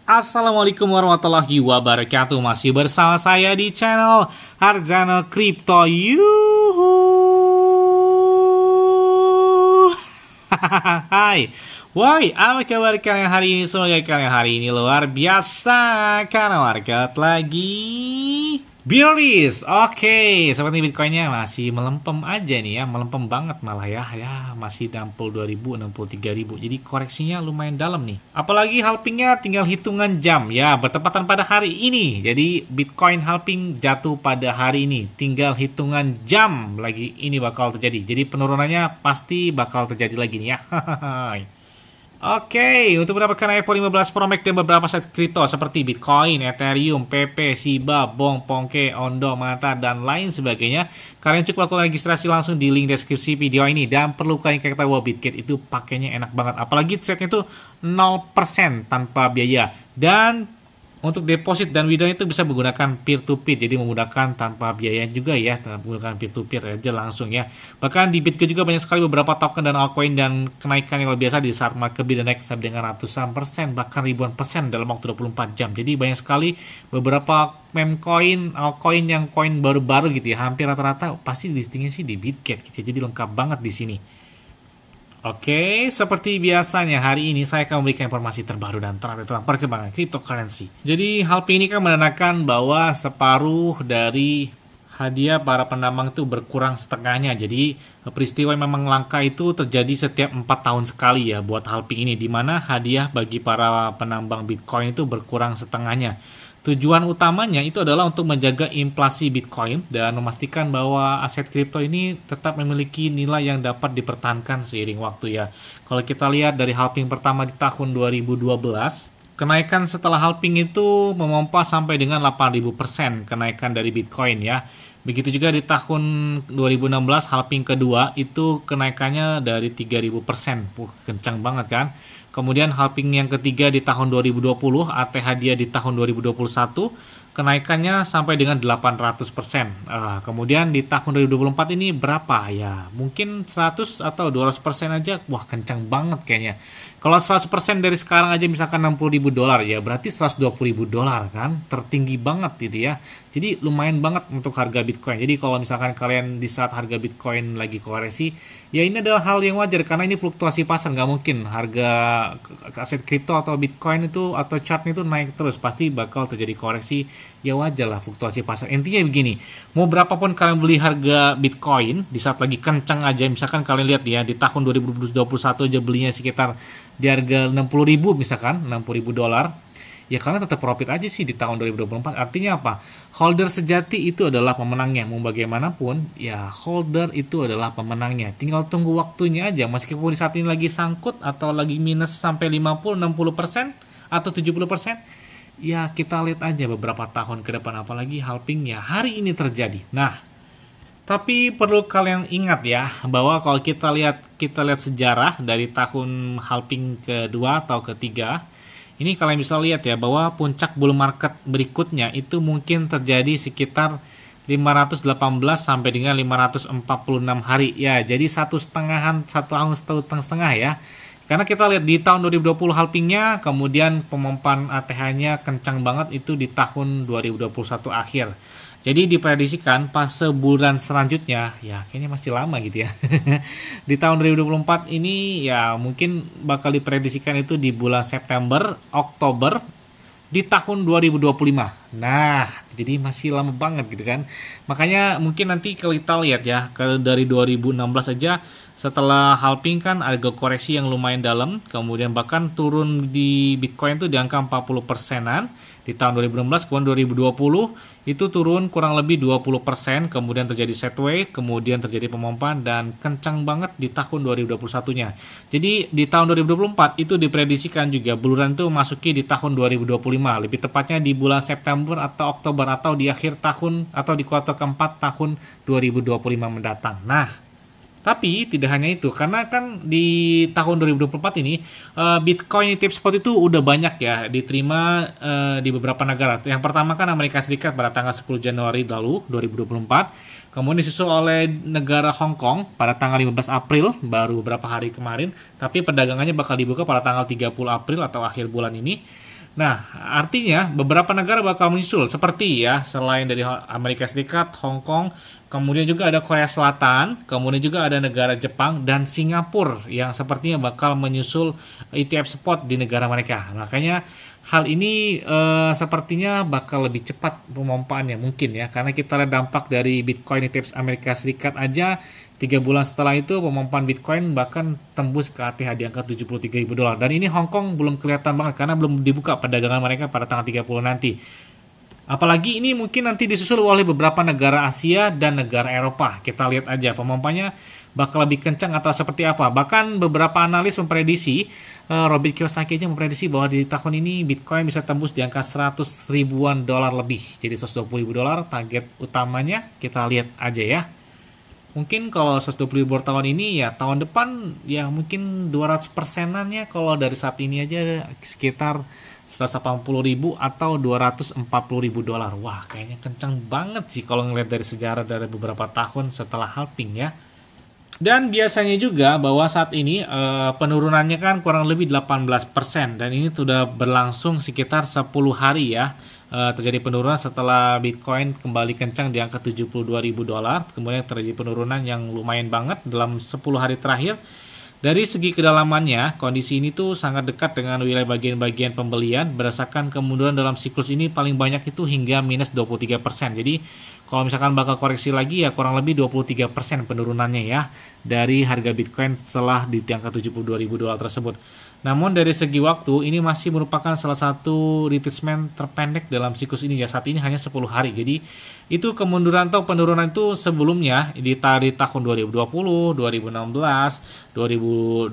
Assalamualaikum warahmatullahi wabarakatuh. Masih bersama saya di channel Harjana Crypto. Hai. Woi, apa kabar kalian hari ini? Semoga kalian hari ini luar biasa karena market lagi bearish. Oke, seperti Bitcoinnya masih melempem aja nih ya, melempem banget malah ya. Masih 62.000, 63.000. Jadi koreksinya lumayan dalam nih. Apalagi halvingnya tinggal hitungan jam ya, bertepatan pada hari ini. Jadi Bitcoin halving jatuh pada hari ini. Tinggal hitungan jam lagi ini bakal terjadi. Jadi penurunannya pasti bakal terjadi lagi nih ya. Oke, untuk mendapatkan iPhone 15 Pro Max dan beberapa aset kripto seperti Bitcoin, Ethereum, PP, Shiba, Bong, Pongke, Ondo, Mata, dan lain sebagainya, kalian cukup lakukan registrasi langsung di link deskripsi video ini. Dan perlu kalian ketahui bahwa Bitget itu pakainya enak banget, apalagi trade-nya itu 0% tanpa biaya. Dan untuk deposit dan withdraw itu bisa menggunakan peer-to-peer, jadi memudahkan tanpa biaya juga ya, menggunakan peer-to-peer aja langsung ya. Bahkan di Bitget juga banyak sekali beberapa token dan altcoin dan kenaikan yang luar biasa di saat market bid naik sampai dengan ratusan persen, bahkan ribuan persen dalam waktu 24 jam. Jadi banyak sekali beberapa meme coin, altcoin yang koin baru-baru gitu ya, hampir rata-rata pasti listingnya sih di Bitget gitu. Jadi lengkap banget di sini. Oke, seperti biasanya hari ini saya akan memberikan informasi terbaru dan terupdate tentang perkembangan cryptocurrency. Jadi halving ini kan menandakan bahwa separuh dari hadiah para penambang itu berkurang setengahnya. Jadi peristiwa yang memang langka itu terjadi setiap 4 tahun sekali ya buat halving ini, di mana hadiah bagi para penambang Bitcoin itu berkurang setengahnya. Tujuan utamanya itu adalah untuk menjaga inflasi Bitcoin dan memastikan bahwa aset kripto ini tetap memiliki nilai yang dapat dipertahankan seiring waktu ya. Kalau kita lihat dari halving pertama di tahun 2012, kenaikan setelah halving itu memompa sampai dengan 8.000% kenaikan dari Bitcoin ya. Begitu juga di tahun 2016 halving kedua itu kenaikannya dari 3.000%. Kencang banget kan. Kemudian halving yang ketiga di tahun 2020, ATH dia di tahun 2021, kenaikannya sampai dengan 800%. Kemudian di tahun 2024 ini berapa ya? Mungkin 100 atau 200% aja. Wah, kencang banget kayaknya. Kalau 100% dari sekarang aja misalkan $60.000 ya, berarti $120.000 kan? Tertinggi banget gitu ya. Jadi lumayan banget untuk harga Bitcoin. Jadi kalau misalkan kalian di saat harga Bitcoin lagi koreksi, ya ini adalah hal yang wajar karena ini fluktuasi pasar. Nggak mungkin harga aset kripto atau Bitcoin itu atau chartnya itu naik terus. Pasti bakal terjadi koreksi. Ya wajar lah fluktuasi pasar. Intinya begini, mau berapapun kalian beli harga Bitcoin di saat lagi kencang aja, misalkan kalian lihat ya di tahun 2021 aja belinya sekitar di harga 60.000 misalkan, $60.000, ya kalian tetap profit aja sih di tahun 2024. Artinya apa? Holder sejati itu adalah pemenangnya. Mau bagaimanapun, ya holder itu adalah pemenangnya. Tinggal tunggu waktunya aja. Meskipun di saat ini lagi sangkut atau lagi minus sampai 50, 60% atau 70%, ya kita lihat aja beberapa tahun ke depan, apalagi halving ya hari ini terjadi. Nah, tapi perlu kalian ingat ya bahwa kalau kita lihat sejarah dari tahun halving kedua atau ketiga, ini kalian bisa lihat ya bahwa puncak bull market berikutnya itu mungkin terjadi sekitar 518 sampai dengan 546 hari ya. Jadi satu tahun setengah ya. Karena kita lihat di tahun 2020 halvingnya, kemudian pemompaan ATH-nya kencang banget itu di tahun 2021 akhir. Jadi diprediksikan pas sebulan selanjutnya, ya kayaknya masih lama gitu ya. Di tahun 2024 ini ya mungkin bakal diprediksikan itu di bulan September, Oktober, di tahun 2025. Nah, jadi masih lama banget gitu kan. Makanya mungkin nanti kalau kita lihat ya, dari 2016 aja, setelah halving kan ada koreksi yang lumayan dalam, kemudian bahkan turun di Bitcoin itu di angka 40%-an di tahun 2016, kemudian 2020 itu turun kurang lebih 20%, kemudian terjadi sideways, kemudian terjadi pemompaan dan kencang banget di tahun 2021-nya. Jadi di tahun 2024 itu diprediksikan juga buluran itu masuki di tahun 2025, lebih tepatnya di bulan September atau Oktober atau di akhir tahun atau di kuartal keempat tahun 2025 mendatang. Nah, tapi tidak hanya itu, karena kan di tahun 2024 ini Bitcoin ETF spot itu udah banyak ya diterima di beberapa negara. Yang pertama kan Amerika Serikat pada tanggal 10 Januari lalu 2024. Kemudian disusul oleh negara Hong Kong pada tanggal 15 April, baru beberapa hari kemarin. Tapi perdagangannya bakal dibuka pada tanggal 30 April atau akhir bulan ini. Nah, artinya beberapa negara bakal menyusul seperti ya, selain dari Amerika Serikat, Hong Kong, kemudian juga ada Korea Selatan, kemudian juga ada negara Jepang dan Singapura yang sepertinya bakal menyusul ETF spot di negara mereka. Makanya hal ini sepertinya bakal lebih cepat pemompaannya mungkin ya, karena kita lihat dampak dari Bitcoin ETF Amerika Serikat aja 3 bulan setelah itu pemompaan Bitcoin bahkan tembus ke ATH di angka $73.000. Dan ini Hong Kong belum kelihatan banget karena belum dibuka perdagangan mereka pada tanggal 30 nanti. Apalagi ini mungkin nanti disusul oleh beberapa negara Asia dan negara Eropa. Kita lihat aja pemompanya bakal lebih kencang atau seperti apa. Bahkan beberapa analis memprediksi, Robert Kiyosaki aja memprediksi bahwa di tahun ini Bitcoin bisa tembus di angka 100 ribuan dolar lebih. Jadi $120.000 target utamanya, kita lihat aja ya. Mungkin kalau 120.000 tahun ini ya tahun depan ya mungkin 200%-an ya, kalau dari saat ini aja sekitar 180.000 atau $240.000. Wah, kayaknya kencang banget sih kalau ngeliat dari sejarah dari beberapa tahun setelah halving ya. Dan biasanya juga bahwa saat ini penurunannya kan kurang lebih 18% dan ini sudah berlangsung sekitar 10 hari ya. Terjadi penurunan setelah Bitcoin kembali kencang di angka $72.000. Kemudian terjadi penurunan yang lumayan banget dalam 10 hari terakhir. Dari segi kedalamannya, kondisi ini tuh sangat dekat dengan wilayah bagian-bagian pembelian. Berdasarkan kemunduran dalam siklus ini paling banyak itu hingga minus 23%. Jadi kalau misalkan bakal koreksi lagi ya kurang lebih 23% penurunannya ya dari harga Bitcoin setelah di angka $72.000 tersebut. Namun dari segi waktu ini masih merupakan salah satu retracement terpendek dalam siklus ini ya, saat ini hanya 10 hari. Jadi itu kemunduran atau penurunan itu sebelumnya di tahun 2020, 2016, 2012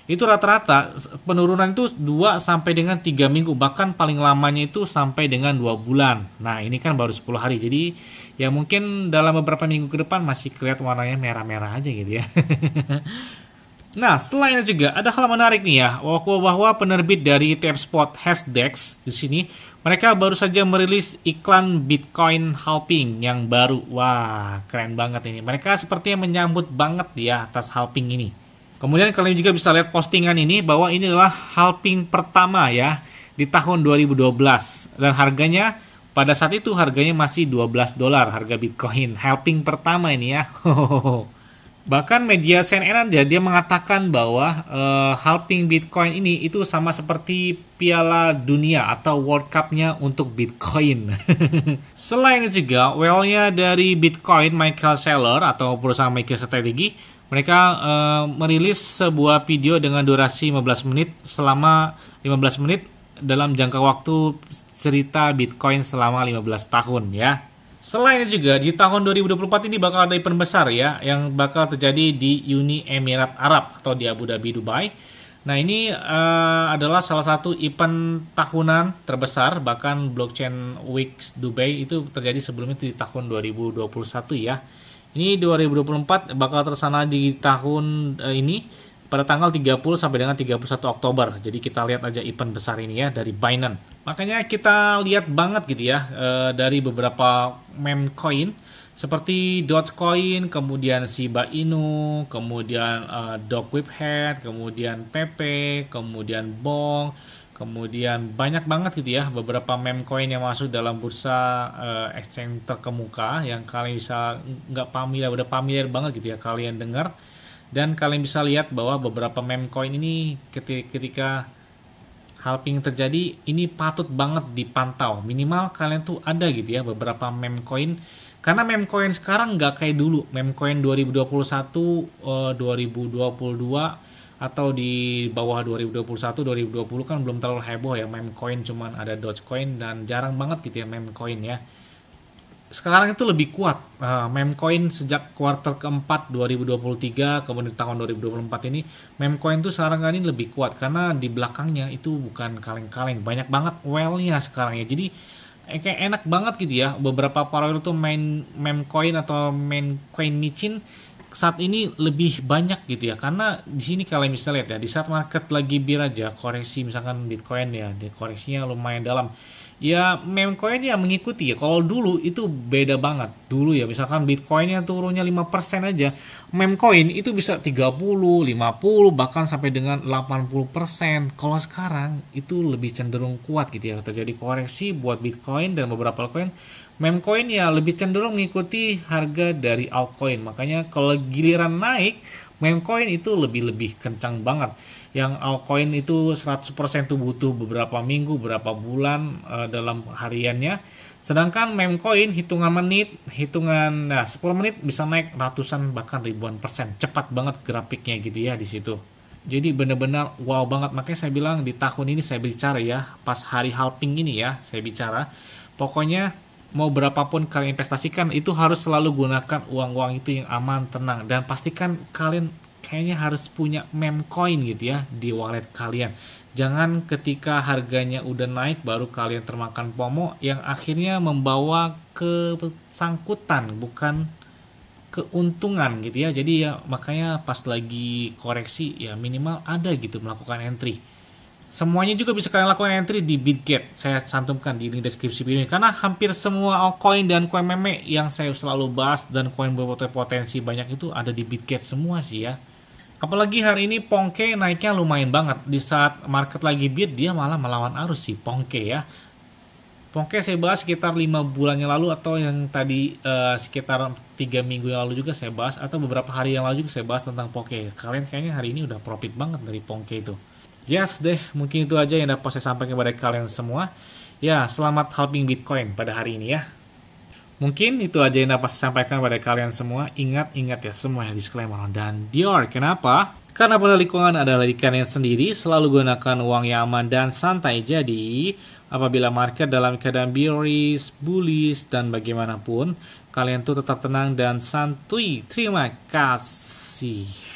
itu rata-rata penurunan itu 2 sampai dengan 3 minggu, bahkan paling lamanya itu sampai dengan 2 bulan. Nah, ini kan baru 10 hari. Jadi ya mungkin dalam beberapa minggu ke depan masih kelihatan warnanya merah-merah aja gitu ya. Nah, selain itu juga ada hal menarik nih ya, bahwa penerbit dari ETF spot Hashdex di sini mereka baru saja merilis iklan Bitcoin halving yang baru. Wah, keren banget ini. Mereka sepertinya menyambut banget ya atas halving ini. Kemudian kalian juga bisa lihat postingan ini bahwa ini adalah halving pertama ya di tahun 2012 dan harganya pada saat itu harganya masih $12 harga Bitcoin. Halving pertama ini ya. Bahkan media CNN dia mengatakan bahwa halving Bitcoin ini itu sama seperti Piala Dunia atau World Cup-nya untuk Bitcoin. Selain itu juga, whale-nya dari Bitcoin, Michael Saylor atau perusahaan MicroStrategy, mereka merilis sebuah video dengan durasi 15 menit selama 15 menit dalam jangka waktu cerita Bitcoin selama 15 tahun ya. Selain itu juga di tahun 2024 ini bakal ada event besar ya yang bakal terjadi di Uni Emirat Arab atau di Abu Dhabi, Dubai. Nah, ini adalah salah satu event tahunan terbesar, bahkan Blockchain Weeks Dubai itu terjadi sebelumnya di tahun 2021 ya. Ini 2024 bakal terlaksana di tahun ini pada tanggal 30 sampai dengan 31 Oktober. Jadi kita lihat aja event besar ini ya dari Binance. Makanya kita lihat banget gitu ya dari beberapa meme coin seperti Dogecoin, kemudian Shiba Inu, kemudian Dogwifhead, kemudian Pepe, kemudian Bong, kemudian banyak banget gitu ya beberapa meme coin yang masuk dalam bursa exchange terkemuka yang kalian bisa nggak familiar, udah familiar banget gitu ya kalian dengar. Dan kalian bisa lihat bahwa beberapa meme coin ini ketika halving terjadi ini patut banget dipantau. Minimal kalian tuh ada gitu ya beberapa meme coin. Karena meme coin sekarang nggak kayak dulu. Meme coin 2021, 2022 atau di bawah 2021, 2020 kan belum terlalu heboh ya meme coin, cuman ada Dogecoin dan jarang banget gitu ya meme coin ya. Sekarang itu lebih kuat meme coin sejak kuartal keempat 2023 kemudian tahun 2024 ini meme coin tuh sekarang ini lebih kuat karena di belakangnya itu bukan kaleng-kaleng, banyak banget whale-nya sekarang ya. Jadi kayak enak banget gitu ya, beberapa para whale tuh main meme coin atau main coin micin saat ini lebih banyak gitu ya, karena di sini kalian bisa lihat ya di saat market lagi bir aja koreksi misalkan Bitcoin ya, di koreksinya lumayan dalam. Ya meme coin ya mengikuti ya. Kalau dulu itu beda banget. Dulu ya misalkan Bitcoinnya turunnya 5% aja, meme coin itu bisa 30, 50 bahkan sampai dengan 80%. Kalau sekarang itu lebih cenderung kuat gitu ya. Terjadi koreksi buat Bitcoin dan beberapa altcoin. Meme coin ya lebih cenderung mengikuti harga dari altcoin. Makanya kalau giliran naik, meme coin itu lebih kencang banget. Yang altcoin itu 100% tuh butuh beberapa minggu, beberapa bulan dalam hariannya. Sedangkan meme coin hitungan menit, 10 menit bisa naik ratusan bahkan ribuan persen. Cepat banget grafiknya gitu ya di situ. Jadi benar-benar wow banget. Makanya saya bilang di tahun ini saya bicara ya, pas hari halving ini ya, saya bicara. Pokoknya mau berapapun kalian investasikan itu harus selalu gunakan uang-uang itu yang aman, tenang, dan pastikan kalian kayaknya harus punya meme coin gitu ya di wallet kalian. Jangan ketika harganya udah naik baru kalian termakan FOMO yang akhirnya membawa kesangkutan bukan keuntungan gitu ya. Jadi ya makanya pas lagi koreksi ya minimal ada gitu melakukan entry. Semuanya juga bisa kalian lakukan entry di Bitget. Saya cantumkan di link deskripsi video ini. Karena hampir semua altcoin dan coin meme yang saya selalu bahas dan coin berpotensi banyak itu ada di Bitget semua sih ya. Apalagi hari ini Pongke naiknya lumayan banget. Di saat market lagi beat dia malah melawan arus sih Pongke ya. Pongke saya bahas sekitar 5 bulan yang lalu atau yang tadi sekitar 3 minggu yang lalu juga saya bahas atau beberapa hari yang lalu juga saya bahas tentang Pongke. Kalian kayaknya hari ini udah profit banget dari Pongke itu. Yes deh, mungkin itu aja yang dapat saya sampaikan kepada kalian semua. Ya, selamat halving Bitcoin pada hari ini ya. Mungkin itu aja yang dapat saya sampaikan pada kalian semua. Ingat-ingat ya semua yang disclaimer dan Dior. Kenapa? Karena pada lingkungan adalah di kalian sendiri. Selalu gunakan uang yang aman dan santai. Jadi, apabila market dalam keadaan bearish, bullish, dan bagaimanapun, kalian tuh tetap tenang dan santuy. Terima kasih.